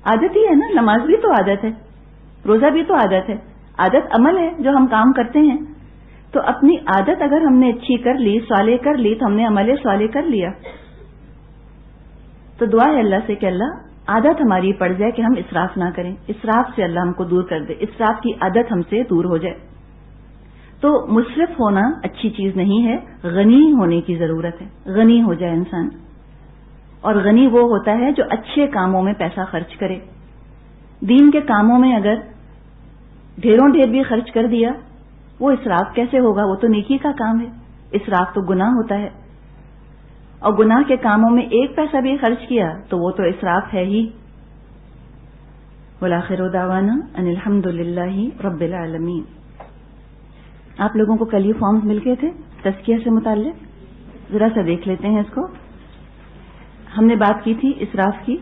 عادت ہی ہے نا. نماز بھی تو عادت ہے, روزہ بھی تو عادت ہے. عادت عمل ہے جو ہم کام کرتے ہیں. تو اپنی عادت اگر ہم نے اچھی کر لی, صالح کر لی, تو ہم نے عمل صالح کر لیا. تو دعا ہے اللہ سے کہ اللہ عادت ہماری پڑ جائے کہ ہم اسراف نہ کریں. اسراف سے اللہ ہم کو دور کر دے, اسراف کی عادت ہم سے دور ہو جائے. تو مسرف ہونا اچھی چیز نہیں ہے, غنی ہونے کی ضرورت ہے. غنی ہو جائے انسان. اور غنی وہ ہوتا ہے جو اچھے کاموں میں پیسہ خرچ کرے. دین کے کاموں میں اگر ڈھیروں ڈھیر بھی خرچ کر دیا, وہ اسراف کیسے ہوگا؟ وہ تو نیکی کا کام ہے. اسراف تو گناہ ہوتا ہے. اور گناہ کے کاموں میں ایک پیسہ بھی خرچ کیا تو وہ تو اسراف ہے ہی. وَالْآخِرُ دَعْوَانَا أَنِ الْحَمْدُ لِلَّهِ رَبِّ الْعَالَمِينَ. آپ لوگوں کو کل یہ فارمز مل گئے تھے تزکیہ سے متعلق, ذرا سا دیکھ لیتے ہیں اس کو. ہم نے بات کی تھی اسراف کی,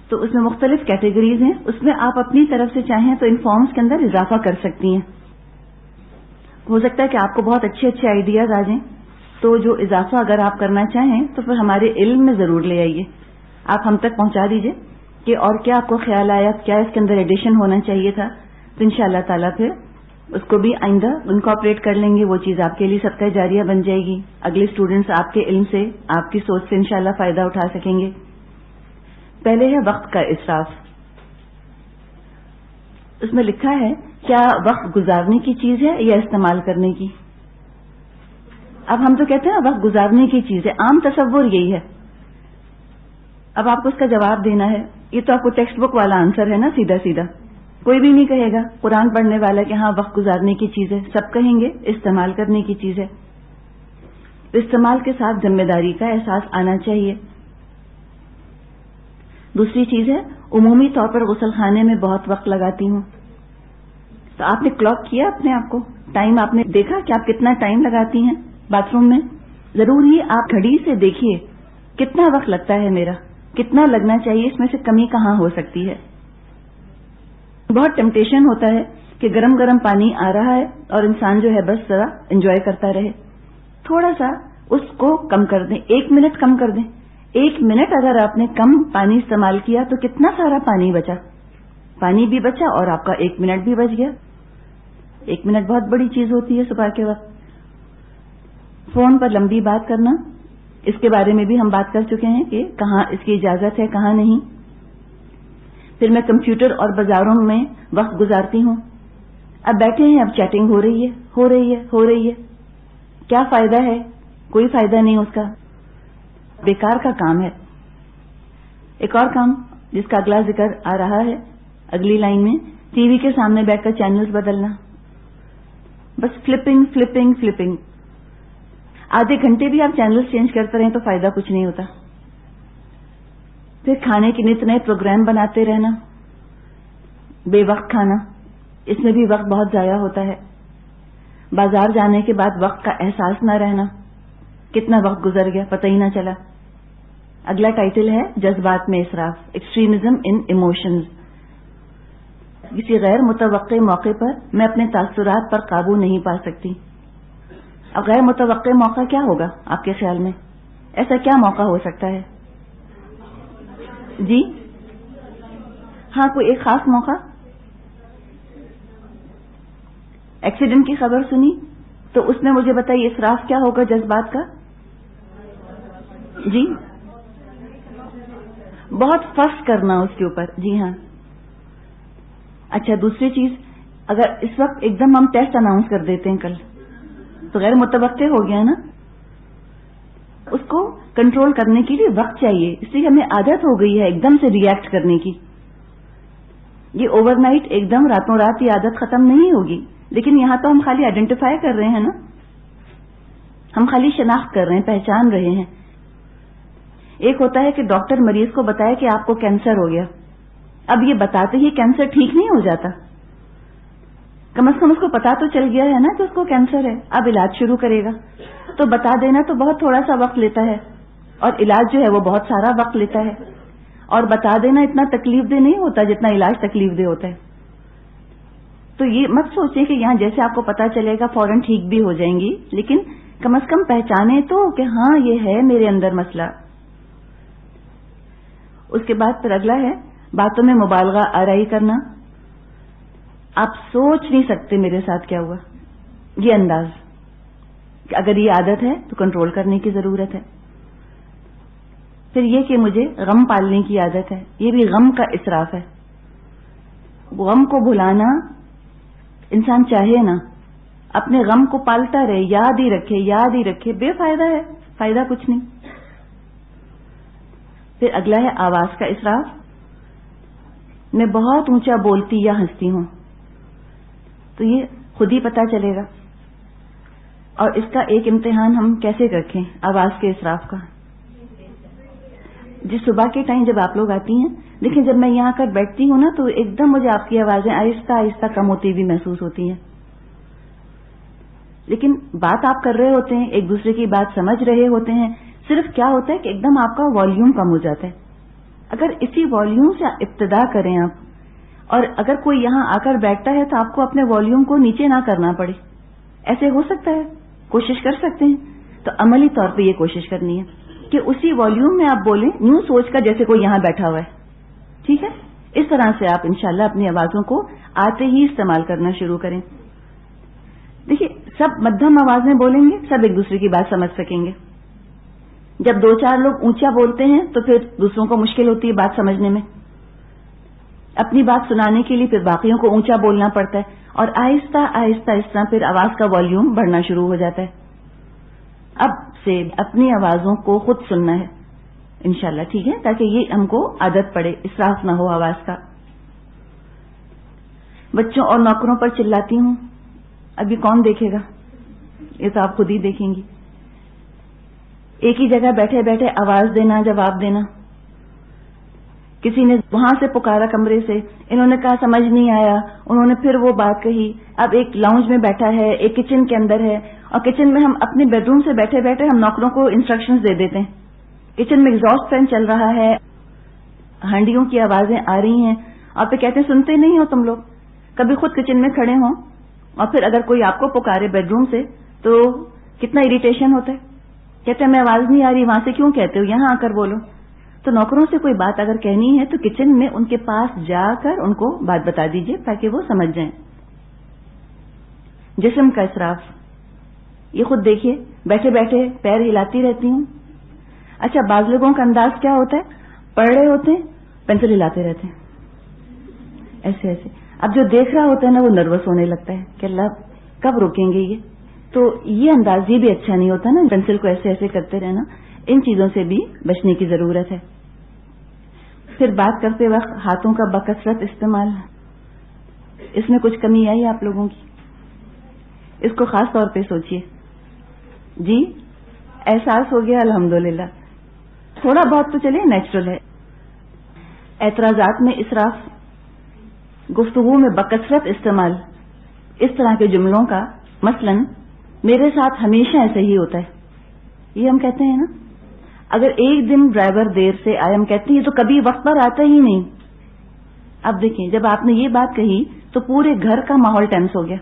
تو اس میں مختلف کیٹیگریز ہیں. اس میں آپ اپنی طرف سے چاہیں تو ان فارمز کے اندر اضافہ کر سکتی ہیں. ہو سکتا ہے کہ آپ کو بہت اچھے اچھے آئیڈیاز آ جائیں, تو جو اضافہ اگر آپ کرنا چاہیں تو پھر ہمارے علم میں ضرور لے آئیے. آپ ہم تک پہنچا دیجئے کہ اور کیا آپ کو خیال آیا, کیا اس کے اندر ایڈیشن ہونا چاہیے تھا. تو انشاءاللہ تعالیٰ پھر اس کو بھی آئندہ انکارپوریٹ کر لیں گے. وہ چیز آپ کے لیے صدقہ جاریہ بن جائے گی. اگلے اسٹوڈنٹس آپ کے علم سے, آپ کی سوچ سے انشاءاللہ فائدہ اٹھا سکیں گے. پہلے ہے وقت کا اسراف. اس میں لکھا ہے کیا وقت گزارنے کی چیز ہے یا استعمال کرنے کی؟ اب ہم تو کہتے ہیں وقت گزارنے کی چیز ہے, عام تصور یہی ہے. اب آپ کو اس کا جواب دینا ہے. یہ تو آپ کو ٹیکسٹ بک والا آنسر ہے نا, سیدھا سیدھا. کوئی بھی نہیں کہے گا قرآن پڑھنے والا کہ ہاں وقت گزارنے کی چیز ہے. سب کہیں گے استعمال کرنے کی چیز ہے. استعمال کے ساتھ ذمہ داری کا احساس آنا چاہیے. دوسری چیز ہے عمومی طور پر غسل خانے میں بہت وقت لگاتی ہوں. تو آپ نے کلاک کیا اپنے آپ کو, ٹائم آپ نے دیکھا کہ آپ کتنا ٹائم لگاتی ہیں باتھ روم میں؟ ضرور ہی آپ گھڑی سے دیکھیے کتنا وقت لگتا ہے میرا, کتنا لگنا چاہیے, اس میں سے کمی کہاں ہو سکتی ہے. بہت ٹیمپٹیشن ہوتا ہے کہ گرم گرم پانی آ رہا ہے اور انسان جو ہے بس ذرا انجوائے کرتا رہے. تھوڑا سا اس کو کم کر دیں, 1 منٹ کم کر دیں. 1 منٹ اگر آپ نے کم پانی استعمال کیا تو کتنا سارا پانی بچا. پانی بھی بچا اور آپ کا 1 منٹ بھی بچ گیا. 1 منٹ بہت بڑی چیز ہوتی ہے صبح کے وقت. فون پر لمبی بات کرنا, اس کے بارے میں بھی ہم بات کر چکے ہیں کہ کہاں اس کی اجازت ہے کہاں نہیں. پھر میں کمپیوٹر اور بازاروں میں وقت گزارتی ہوں. اب بیٹھے ہیں, اب چیٹنگ ہو رہی ہے ہو رہی ہے ہو رہی ہے. کیا فائدہ ہے؟ کوئی فائدہ نہیں اس کا, بیکار کا کام ہے. ایک اور کام جس کا اگلا ذکر آ رہا ہے اگلی لائن میں, ٹی وی کے سامنے بیٹھ کر چینلز بدلنا. بس فلپنگ فلپنگ فلپنگ. آدھے گھنٹے بھی آپ چینل چینج کرتے رہیں تو فائدہ کچھ نہیں ہوتا. پھر کھانے کے نت نئے پروگرام بناتے رہنا, بے وقت کھانا, اس میں بھی وقت بہت ضائع ہوتا ہے. بازار جانے کے بعد وقت کا احساس نہ رہنا, کتنا وقت گزر گیا پتہ ہی نہ چلا. اگلا ٹائٹل ہے جذبات میں اسراف, ایکسٹریمزم ان ایموشنز. کسی غیر متوقع موقع پر میں اپنے تاثرات پر قابو نہیں پا سکتی. اب غیر متوقع موقع کیا ہوگا آپ کے خیال میں؟ ایسا کیا موقع ہو سکتا ہے؟ جی ہاں, کوئی ایک خاص موقع؟ ایکسیڈنٹ کی خبر سنی تو اس میں مجھے بتائیے اسراف کیا ہوگا جذبات کا؟ جی بہت فخر کرنا اس کے اوپر. جی ہاں. اچھا دوسری چیز, اگر اس وقت ایک دم ہم ٹیسٹ اناؤنس کر دیتے ہیں کل تو غیر متوقع ہو گیا نا. اس کو کنٹرول کرنے کے لیے وقت چاہیے, اس لیے ہمیں عادت ہو گئی ہے ایک دم سے ریئیکٹ کرنے کی. یہ اوور نائٹ ایک دم راتوں رات یہ عادت ختم نہیں ہوگی, لیکن یہاں تو ہم خالی آئیڈینٹیفائی کر رہے ہیں نا, ہم خالی شناخت کر رہے ہیں, پہچان رہے ہیں. ایک ہوتا ہے کہ ڈاکٹر مریض کو بتائے کہ آپ کو کینسر ہو گیا. اب یہ بتاتے ہی کینسر ٹھیک نہیں ہو جاتا, کم از کم اس کو پتا تو چل گیا ہے نا کہ اس کو کینسر ہے. اب علاج شروع کرے گا تو بتا دینا تو بہت تھوڑا سا وقت لیتا ہے, اور علاج جو ہے وہ بہت سارا وقت لیتا ہے. اور بتا دینا اتنا تکلیف دہ نہیں ہوتا جتنا علاج تکلیف دہ ہوتا ہے. تو یہ مت سوچیں کہ یہاں جیسے آپ کو پتا چلے گا فوراً ٹھیک بھی ہو جائیں گی, لیکن کم از کم پہچانے تو کہ ہاں یہ ہے میرے اندر مسئلہ. اس کے بعد پھر اگلا ہے باتوں میں مبالغہ آرائی کرنا. آپ سوچ نہیں سکتے میرے ساتھ کیا ہوا. یہ انداز اگر یہ عادت ہے تو کنٹرول کرنے کی ضرورت ہے. پھر یہ کہ مجھے غم پالنے کی عادت ہے، یہ بھی غم کا اسراف ہے. غم کو بھلانا انسان چاہے نا، اپنے غم کو پالتا رہے، یاد ہی رکھے، بے فائدہ ہے، فائدہ کچھ نہیں. پھر اگلا ہے آواز کا اسراف. میں بہت اونچا بولتی یا ہنستی ہوں تو یہ خود ہی پتہ چلے گا. اور اس کا ایک امتحان ہم کیسے رکھیں آواز کے اسراف کا. جس صبح کے ٹائم جب آپ لوگ آتی ہیں، دیکھیں جب میں یہاں کر بیٹھتی ہوں نا تو ایک دم مجھے آپ کی آوازیں آہستہ آہستہ کم ہوتی بھی محسوس ہوتی ہیں. لیکن بات آپ کر رہے ہوتے ہیں، ایک دوسرے کی بات سمجھ رہے ہوتے ہیں، صرف کیا ہوتا ہے کہ ایک دم آپ کا والیوم کم ہو جاتا ہے. اگر اسی والیوم سے ابتدا کریں آپ، اور اگر کوئی یہاں آ کر بیٹھتا ہے تو آپ کو اپنے والیوم کو نیچے نہ کرنا پڑے. ایسے ہو سکتا ہے؟ کوشش کر سکتے ہیں. تو عملی طور پہ یہ کوشش کرنی ہے کہ اسی والیوم میں آپ بولیں، یوں سوچ کر جیسے کوئی یہاں بیٹھا ہوا ہے. ٹھیک ہے؟ اس طرح سے آپ انشاءاللہ اپنی آوازوں کو آتے ہی استعمال کرنا شروع کریں. دیکھیے سب مدھم آواز میں بولیں گے، سب ایک دوسرے کی بات سمجھ سکیں گے. جب 2-4 لوگ اونچا بولتے ہیں تو پھر دوسروں کو مشکل ہوتی ہے بات سمجھنے میں. اپنی بات سنانے کے لیے پھر باقیوں کو اونچا بولنا پڑتا ہے، اور آہستہ آہستہ اس طرح پھر آواز کا والیوم بڑھنا شروع ہو جاتا ہے. اب سے اپنی آوازوں کو خود سننا ہے انشاءاللہ. ٹھیک ہے؟ تاکہ یہ ہم کو عادت پڑے، اسراف نہ ہو آواز کا. بچوں اور نوکروں پر چلاتی ہوں، ابھی کون دیکھے گا؟ یہ تو آپ خود ہی دیکھیں گی. ایک ہی جگہ بیٹھے بیٹھے آواز دینا، جواب دینا. کسی نے وہاں سے پکارا کمرے سے، انہوں نے کہا سمجھ نہیں آیا، انہوں نے پھر وہ بات کہی. اب ایک لاؤنج میں بیٹھا ہے، ایک کچن کے اندر ہے، اور کچن میں ہم اپنے بیڈ روم سے بیٹھے بیٹھے ہم نوکروں کو انسٹرکشنز دے دیتے ہیں. کچن میں ایگزاسٹ فین چل رہا ہے، ہانڈیوں کی آوازیں آ رہی ہیں، اور پھر کہتے ہیں سنتے نہیں ہو تم لوگ. کبھی خود کچن میں کھڑے ہوں اور پھر اگر کوئی آپ کو پکارے بیڈ روم سے تو کتنا اریٹیشن ہوتا ہے. کہتے ہیں میں آواز نہیں آ رہی، وہاں سے کیوں کہتے ہو، یہاں آ کر بولو. تو نوکروں سے کوئی بات اگر کہنی ہے تو کچن میں ان کے پاس جا کر ان کو بات بتا دیجئے تاکہ وہ سمجھ جائیں. جسم کا اسراف، یہ خود دیکھیے بیٹھے بیٹھے پیر ہلاتی رہتی ہوں. اچھا بعض لوگوں کا انداز کیا ہوتا ہے، پڑھ رہے ہوتے ہیں پینسل ہلاتے رہتے ہیں ایسے ایسے. اب جو دیکھ رہا ہوتا ہے نا وہ نروس ہونے لگتا ہے کہ اللہ کب روکیں گے یہ. تو یہ انداز یہ بھی اچھا نہیں ہوتا نا، پینسل کو ایسے ایسے کرتے رہنا. ان چیزوں سے بھی بچنے کی ضرورت ہے. پھر بات کرتے وقت ہاتھوں کا بکثرت استعمال، اس میں کچھ کمی آئی آپ لوگوں کی؟ اس کو خاص طور پہ سوچئے. جی احساس ہو گیا الحمدللہ. تھوڑا بہت تو چلے نیچرل ہے. اعتراضات میں اسراف، گفتگو میں بکثرت استعمال اس طرح کے جملوں کا، مثلا میرے ساتھ ہمیشہ ایسا ہی ہوتا ہے، یہ ہم کہتے ہیں نا. اگر ایک دن ڈرائیور دیر سے آئے، ہم کہتے ہیں یہ تو کبھی وقت پر آتا ہی نہیں. اب دیکھیں جب آپ نے یہ بات کہی تو پورے گھر کا ماحول ٹینس ہو گیا.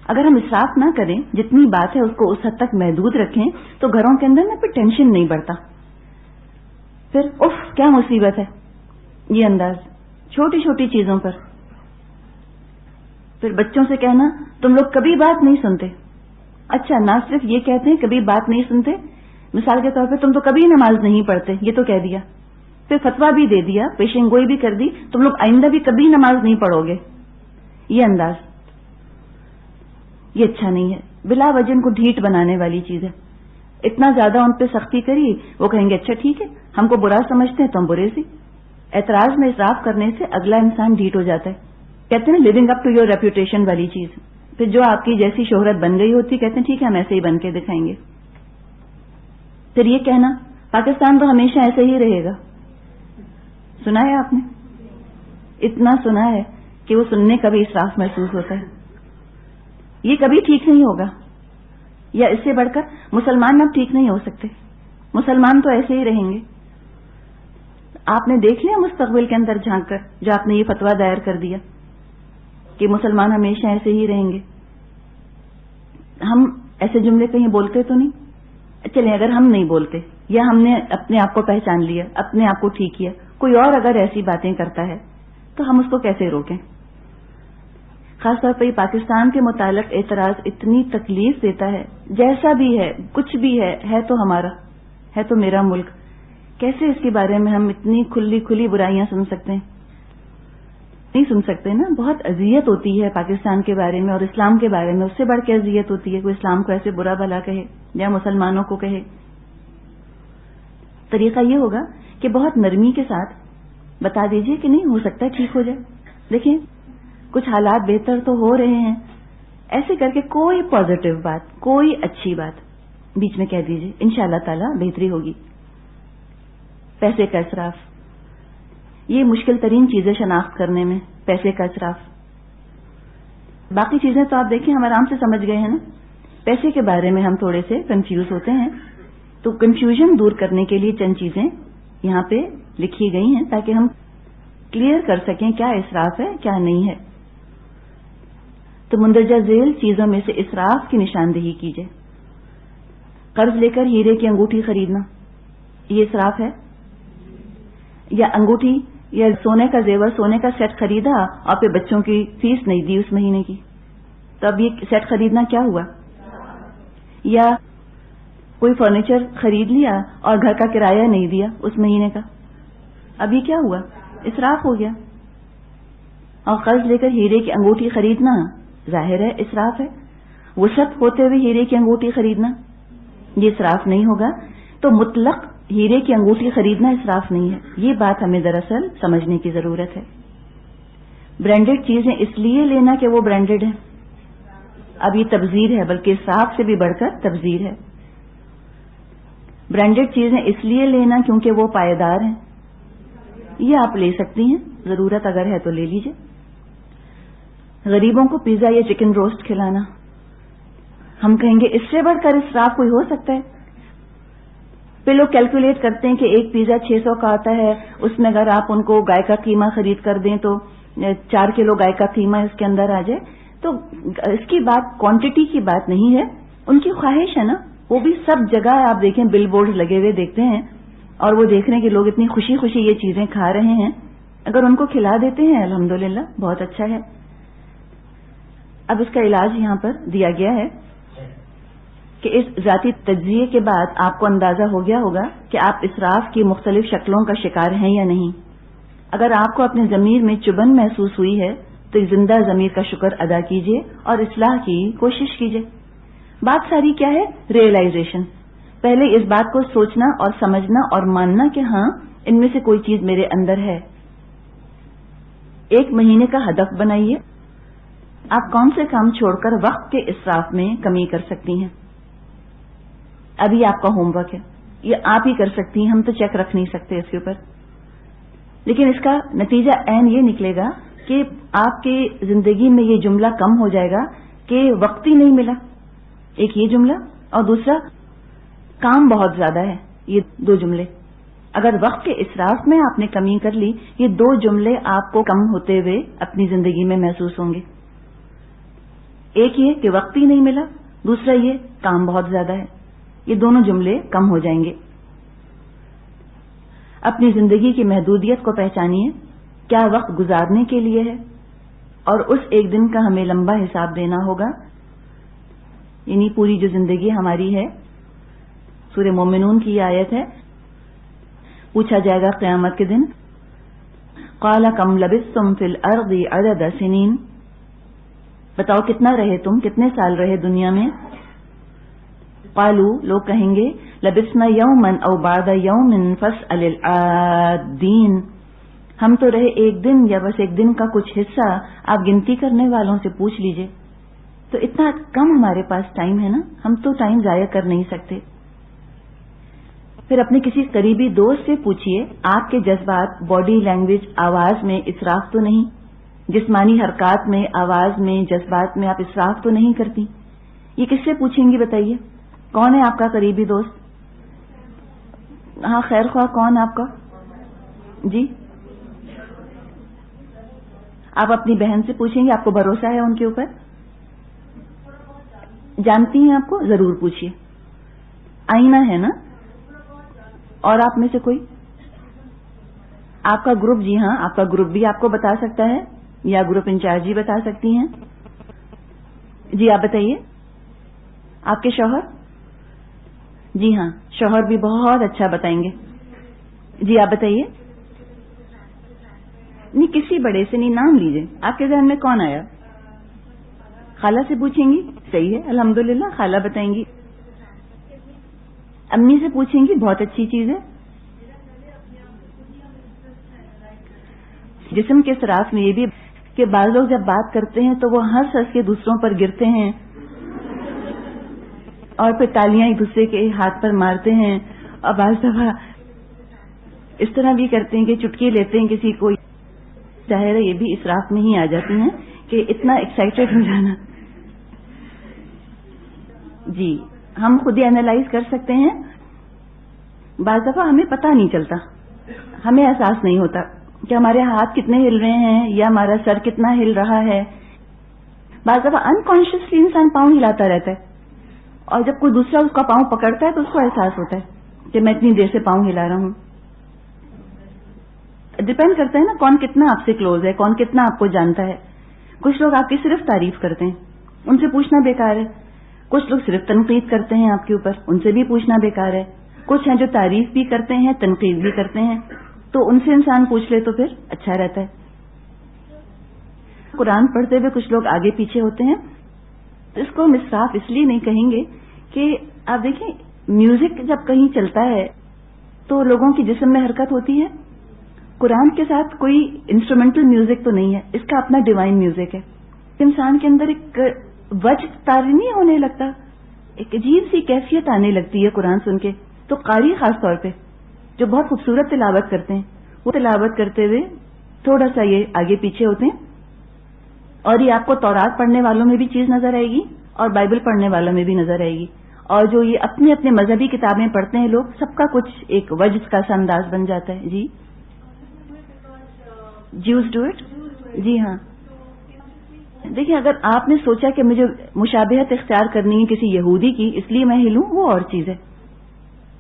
اگر ہم اسراف نہ کریں، جتنی بات ہے اس کو اس حد تک محدود رکھیں تو گھروں کے اندر نا پھر ٹینشن نہیں بڑھتا. پھر اف کیا مصیبت ہے، یہ انداز چھوٹی چھوٹی چیزوں پر. پھر بچوں سے کہنا تم لوگ کبھی بات نہیں سنتے. اچھا نہ صرف یہ کہتے ہیں کبھی بات نہیں سنتے، مثال کے طور پہ تم تو کبھی نماز نہیں پڑھتے، یہ تو کہہ دیا. پھر فتویٰ بھی دے دیا، پیشن گوئی بھی کر دی، تم لوگ آئندہ بھی کبھی نماز نہیں پڑھو گے. یہ انداز یہ اچھا نہیں ہے، بلا وجہ کو ڈھیٹ بنانے والی چیز ہے. اتنا زیادہ ان پہ سختی کری، وہ کہیں گے اچھا ٹھیک ہے ہم کو برا سمجھتے ہیں تو ہم برے سے. اعتراض میں اسراف کرنے سے اگلا انسان ڈھیٹ ہو جاتا ہے. کہتے ہیں نا living up to your reputation والی چیز. پھر جو آپ کی جیسی شہرت بن گئی ہوتی کہتے ہیں ٹھیک ہے ہم ایسے ہی بن کے دکھائیں گے. پھر یہ کہنا پاکستان تو ہمیشہ ایسے ہی رہے گا. سنا ہے آپ نے؟ اتنا سنا ہے کہ وہ سننے کا بھی اسراف محسوس ہوتا ہے. یہ کبھی ٹھیک نہیں ہوگا. یا اس سے بڑھ کر مسلمان اب ٹھیک نہیں ہو سکتے، مسلمان تو ایسے ہی رہیں گے. آپ نے دیکھ لیا مستقبل کے اندر جھانک کر جو آپ نے یہ فتویٰ دائر کر دیا کہ مسلمان ہمیشہ ایسے ہی رہیں گے. ہم ایسے جملے کہیں بولتے تو نہیں؟ چلیں اگر ہم نہیں بولتے یا ہم نے اپنے آپ کو پہچان لیا، اپنے آپ کو ٹھیک کیا، کوئی اور اگر ایسی باتیں کرتا ہے تو ہم اس کو کیسے روکیں؟ خاص طور پر پاکستان کے متعلق اعتراض اتنی تکلیف دیتا ہے. جیسا بھی ہے، کچھ بھی ہے تو ہمارا، ہے تو میرا ملک. کیسے اس کے بارے میں ہم اتنی کھلی برائیاں سن سکتے ہیں؟ نہیں سن سکتے نا. بہت اذیت ہوتی ہے پاکستان کے بارے میں اور اسلام کے بارے میں. اس سے بڑھ کے اذیت ہوتی ہے کوئی اسلام کو ایسے برا بھلا کہے یا مسلمانوں کو کہے. طریقہ یہ ہوگا کہ بہت نرمی کے ساتھ بتا دیجئے کہ نہیں ہو سکتا ٹھیک ہو جائے، دیکھیں کچھ حالات بہتر تو ہو رہے ہیں. ایسے کر کے کوئی پازیٹو بات، کوئی اچھی بات بیچ میں کہہ دیجئے، انشاءاللہ تعالی بہتری ہوگی. پیسے کا اسراف، یہ مشکل ترین چیزیں شناخت کرنے میں، پیسے کا اسراف. باقی چیزیں تو آپ دیکھیں ہم آرام سے سمجھ گئے ہیں نا. پیسے کے بارے میں ہم تھوڑے سے کنفیوز ہوتے ہیں، تو کنفیوژن دور کرنے کے لیے چند چیزیں یہاں پہ لکھی گئی ہیں تاکہ ہم کلیئر کر سکیں کیا اسراف ہے کیا نہیں ہے. تو مندرجہ ذیل چیزوں میں سے اسراف کی نشاندہی کیجیے. قرض لے کر ہیرے کی انگوٹھی خریدنا، یہ اسراف ہے؟ یا انگوٹھی یا سونے کا زیور، سونے کا سیٹ خریدا اور پھر بچوں کی فیس نہیں دی اس مہینے کی، تو اب یہ سیٹ خریدنا کیا ہوا؟ یا کوئی فرنیچر خرید لیا اور گھر کا کرایہ نہیں دیا اس مہینے کا، اب یہ کیا ہوا؟ اسراف ہو گیا. اور قرض لے کر ہیرے کی انگوٹھی خریدنا ظاہر ہے اسراف ہے. وسعت ہوتے ہوئے ہیرے کی انگوٹھی خریدنا یہ اسراف نہیں ہوگا. تو مطلق ہیرے کی انگوٹھی خریدنا اسراف نہیں ہے. یہ بات ہمیں دراصل سمجھنے کی ضرورت ہے. برانڈڈ چیزیں اس لیے لینا کہ وہ برانڈڈ ہیں، اب یہ تبذیر ہے، بلکہ اسراف سے بھی بڑھ کر تبذیر ہے. برانڈڈ چیزیں اس لیے لینا کیونکہ وہ پائیدار ہیں، یہ آپ لے سکتی ہیں، ضرورت اگر ہے تو لے لیجئے. غریبوں کو پیزا یا چکن روسٹ کھلانا، ہم کہیں گے اس سے بڑھ کر اسراف کوئی ہو سکتا ہے؟ پھر لوگ کیلکولیٹ کرتے ہیں کہ ایک پیزا 600 کا آتا ہے، اس میں اگر آپ ان کو گائے کا قیمہ خرید کر دیں تو 4 کلو گائے کا قیمہ اس کے اندر آ جائے. تو اس کی بات کوانٹٹی کی بات نہیں ہے، ان کی خواہش ہے نا. وہ بھی سب جگہ آپ دیکھیں بل بورڈ لگے ہوئے دیکھتے ہیں اور وہ دیکھ رہے ہیں کہ لوگ اتنی خوشی خوشی یہ چیزیں کھا رہے ہیں. اگر ان کو کھلا دیتے ہیں الحمدللہ بہت اچھا ہے. اب اس کا علاج یہاں پر دیا گیا ہے کہ اس ذاتی تجزیے کے بعد آپ کو اندازہ ہو گیا ہوگا کہ آپ اسراف کی مختلف شکلوں کا شکار ہیں یا نہیں. اگر آپ کو اپنے ضمیر میں چبھن محسوس ہوئی ہے تو ایک زندہ ضمیر کا شکر ادا کیجیے اور اصلاح کی کوشش کیجیے. بات ساری کیا ہے؟ ریئلائزیشن. پہلے اس بات کو سوچنا اور سمجھنا اور ماننا کہ ہاں ان میں سے کوئی چیز میرے اندر ہے. 1 مہینے کا ہدف بنائیے، آپ کون سے کام چھوڑ کر وقت کے اسراف میں کمی کر سکتی ہیں. ابھی آپ کا ہوم ورک ہے، یہ آپ ہی کر سکتی ہیں، ہم تو چیک رکھ نہیں سکتے اس کے اوپر. لیکن اس کا نتیجہ عین یہ نکلے گا کہ آپ کی زندگی میں یہ جملہ کم ہو جائے گا کہ وقت ہی نہیں ملا. ایک یہ جملہ اور دوسرا کام بہت زیادہ ہے. یہ 2 جملے اگر وقت کے اسراف میں آپ نے کمی کر لی، یہ 2 جملے آپ کو کم ہوتے ہوئے اپنی زندگی میں محسوس ہوں گے. ایک یہ کہ وقت ہی نہیں ملا، دوسرا یہ کام بہت زیادہ ہے. یہ دونوں جملے کم ہو جائیں گے. اپنی زندگی کی محدودیت کو پہچانیے، کیا وقت گزارنے کے لیے ہے اور اس ایک دن کا ہمیں لمبا حساب دینا ہوگا. یعنی پوری جو زندگی ہماری ہے، سورہ مومنون کی یہ آیت ہے، پوچھا جائے گا قیامت کے دن قال کم لبثتم فی الارض عدد سنین، بتاؤ کتنا رہے تم، کتنے سال رہے دنیا میں. قالو، لوگ کہیں گے لبثنا یوما او بعد یوم فاسأل العادین، ہم تو رہے 1 دن یا بس 1 دن کا کچھ حصہ، آپ گنتی کرنے والوں سے پوچھ لیجئے. تو اتنا کم ہمارے پاس ٹائم ہے نا، ہم تو ٹائم ضائع کر نہیں سکتے. پھر اپنے کسی قریبی دوست سے پوچھئے آپ کے جذبات باڈی لینگویج آواز میں اسراف تو نہیں، جسمانی حرکات میں آواز میں جذبات میں آپ اسراف تو نہیں کرتی. یہ کس سے پوچھیں گی بتائیے؟ کون ہے آپ کا قریبی دوست؟ ہاں خیر خواہ کون آپ کا؟ جی آپ اپنی بہن سے پوچھیں گے، آپ کو بھروسہ ہے ان کے اوپر؟ جانتی ہیں آپ کو؟ ضرور پوچھیے. آئینہ ہے نا. اور آپ میں سے کوئی؟ آپ کا گروپ، جی ہاں آپ کا گروپ بھی آپ کو بتا سکتا ہے یا گروپ انچارج بھی بتا سکتی ہیں. جی آپ بتائیے. آپ کے شوہر؟ جی ہاں شوہر بھی بہت اچھا بتائیں گے. جی آپ بتائیے. نہیں کسی بڑے سے نہیں، نام لیجئے. آپ کے ذہن میں کون آیا؟ خالہ سے پوچھیں گی؟ صحیح ہے الحمدللہ، خالہ بتائیں گی. امی سے پوچھیں گی، بہت اچھی چیز ہے. جسم کے اصراف میں یہ بھی کہ بعض لوگ جب بات کرتے ہیں تو وہ ہنس ہنس کے دوسروں پر گرتے ہیں اور پھر تالیاں ایک دوسرے کے ہاتھ پر مارتے ہیں، اور بعض دفعہ اس طرح بھی کرتے ہیں کہ چٹکی لیتے ہیں کسی کو. ظاہر ہے یہ بھی اسراف میں ہی آ جاتی ہیں کہ اتنا ایکسائٹیڈ ہو جانا. جی ہم خود ہی اینالائز کر سکتے ہیں. بعض دفعہ ہمیں پتہ نہیں چلتا، ہمیں احساس نہیں ہوتا کہ ہمارے ہاتھ کتنے ہل رہے ہیں یا ہمارا سر کتنا ہل رہا ہے. بعض دفعہ انکانشیسلی انسان پاؤں ہلاتا رہتا ہے، اور جب کوئی دوسرا اس کا پاؤں پکڑتا ہے تو اس کو احساس ہوتا ہے کہ میں اتنی دیر سے پاؤں ہلا رہا ہوں. ڈپینڈ کرتا ہے نا کون کتنا آپ سے کلوز ہے، کون کتنا آپ کو جانتا ہے. کچھ لوگ آپ کی صرف تعریف کرتے ہیں، ان سے پوچھنا بیکار ہے. کچھ لوگ صرف تنقید کرتے ہیں آپ کے اوپر، ان سے بھی پوچھنا بیکار ہے. کچھ ہیں جو تعریف بھی کرتے ہیں تنقید بھی کرتے ہیں، تو ان سے انسان پوچھ لے تو پھر اچھا رہتا ہے. قرآن پڑھتے ہوئے کچھ لوگ آگے پیچھے ہوتے ہیں. اس کو ہم اسراف اس لیے نہیں کہیں گے کہ آپ دیکھیں میوزک جب کہیں چلتا ہے تو لوگوں کی جسم میں حرکت ہوتی ہے. قرآن کے ساتھ کوئی انسٹرومنٹل میوزک تو نہیں ہے، اس کا اپنا ڈیوائن میوزک ہے. انسان کے اندر ایک وجد طاری نہیں ہونے لگتا، ایک عجیب سی کیفیت آنے لگتی ہے قرآن سن کے. تو قاری خاص طور پہ جو بہت خوبصورت تلاوت کرتے ہیں، وہ تلاوت کرتے ہوئے تھوڑا سا یہ آگے پیچھے ہوتے ہیں. اور یہ آپ کو تورات پڑھنے والوں میں بھی چیز نظر آئے گی اور بائبل پڑھنے والوں میں بھی نظر آئے گی. اور جو یہ اپنے اپنے مذہبی کتابیں پڑھتے ہیں لوگ، سب کا کچھ ایک وجد کا سا انداز بن جاتا ہے. جی جیوز ڈو اٹ. جی ہاں دیکھیں اگر آپ نے سوچا کہ مجھے مشابہت اختیار کرنی ہے کسی یہودی کی اس لیے میں ہلوں، وہ اور چیز ہے.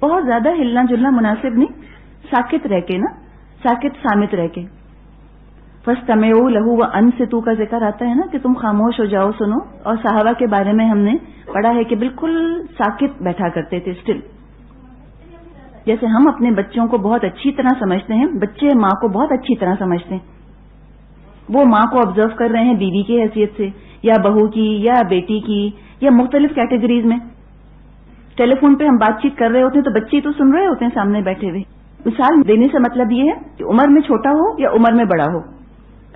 بہت زیادہ ہلنا جلنا مناسب نہیں، ساکت رہ کے نا، ساکت سامت رہ کے. فَاسْتَمِعُوا لَهُ وَأَنصِتُوا کا ذکر آتا ہے نا کہ تم خاموش ہو جاؤ سنو. اور صحابہ کے بارے میں ہم نے پڑھا ہے کہ بالکل ساکت بیٹھا کرتے تھے اسٹل. جیسے ہم اپنے بچوں کو بہت اچھی طرح سمجھتے ہیں، بچے ماں کو بہت اچھی طرح سمجھتے ہیں. وہ ماں کو آبزرو کر رہے ہیں بیوی کی حیثیت سے یا بہو کی یا بیٹی کی یا مختلف کیٹیگریز میں. ٹیلی فون پہ ہم بات چیت کر رہے ہوتے ہیں تو بچے تو سن رہے ہوتے ہیں سامنے بیٹھے ہوئے. مثال دینے سے مطلب یہ ہے کہ عمر میں چھوٹا ہو یا عمر میں بڑا ہو،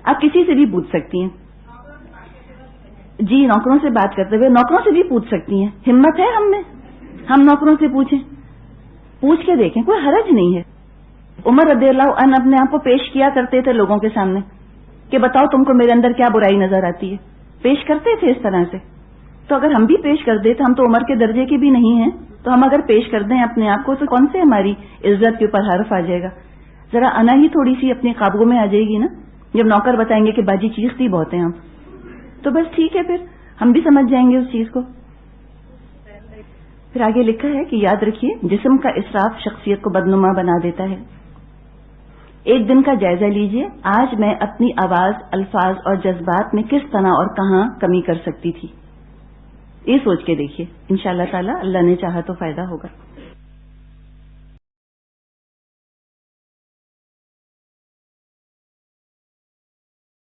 آپ کسی سے بھی پوچھ سکتی ہیں. جی نوکروں سے بات کرتے ہوئے نوکروں سے بھی پوچھ سکتی ہیں. ہمت ہے ہم میں، ہم نوکروں سے پوچھیں، پوچھ کے دیکھیں، کوئی حرج نہیں ہے. عمر رضی اللہ عنہ اپنے آپ کو پیش کیا کرتے تھے لوگوں کے سامنے کہ بتاؤ تم کو میرے اندر کیا برائی نظر آتی ہے. پیش کرتے تھے اس طرح سے. تو اگر ہم بھی پیش کر دیں تو ہم تو عمر کے درجے کے بھی نہیں ہیں، تو ہم اگر پیش کر دیں اپنے آپ کو تو کون سے ہماری عزت کے اوپر حرف آ جائے گا. ذرا انا ہی تھوڑی سی اپنے قابو میں آ جائے گی نا. جب نوکر بتائیں گے کہ باجی چیختی بہت ہیں ہم، تو بس ٹھیک ہے پھر ہم بھی سمجھ جائیں گے اس چیز کو. پھر آگے لکھا ہے کہ یاد رکھیے جسم کا اسراف شخصیت کو بدنما بنا دیتا ہے. ایک دن کا جائزہ لیجئے، آج میں اپنی آواز، الفاظ اور جذبات میں کس طرح اور کہاں کمی کر سکتی تھی. یہ سوچ کے دیکھیے، انشاءاللہ تعالی اللہ نے چاہا تو فائدہ ہوگا.